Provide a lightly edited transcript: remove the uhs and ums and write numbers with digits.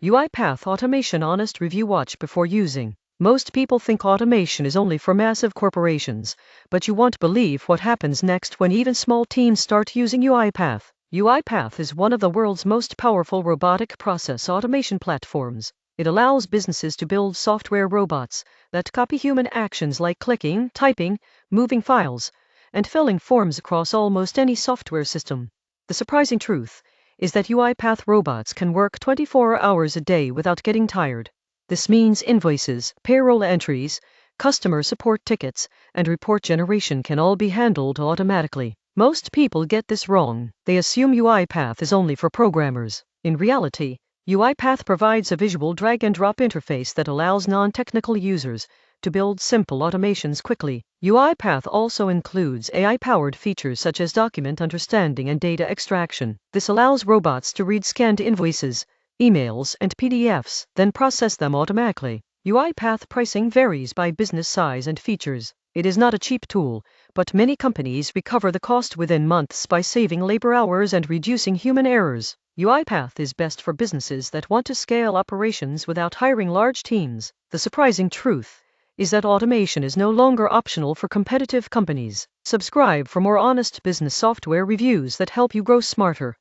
UiPath Automation Honest Review. Watch before using. Most people think automation is only for massive corporations, but you won't believe what happens next when even small teams start using UiPath. UiPath is one of the world's most powerful robotic process automation platforms. It allows businesses to build software robots that copy human actions like clicking, typing, moving files, and filling forms across almost any software system. The surprising truth is that UiPath robots can work 24 hours a day without getting tired. This means invoices, payroll entries, customer support tickets, and report generation can all be handled automatically. Most people get this wrong. They assume UiPath is only for programmers. In reality, UiPath provides a visual drag-and-drop interface that allows non-technical users to build simple automations quickly. UiPath also includes AI-powered features such as document understanding and data extraction. This allows robots to read scanned invoices, emails, and PDFs, then process them automatically. UiPath pricing varies by business size and features. It is not a cheap tool, but many companies recover the cost within months by saving labor hours and reducing human errors. UiPath is best for businesses that want to scale operations without hiring large teams. The surprising truth is that automation is no longer optional for competitive companies. Subscribe for more honest business software reviews that help you grow smarter.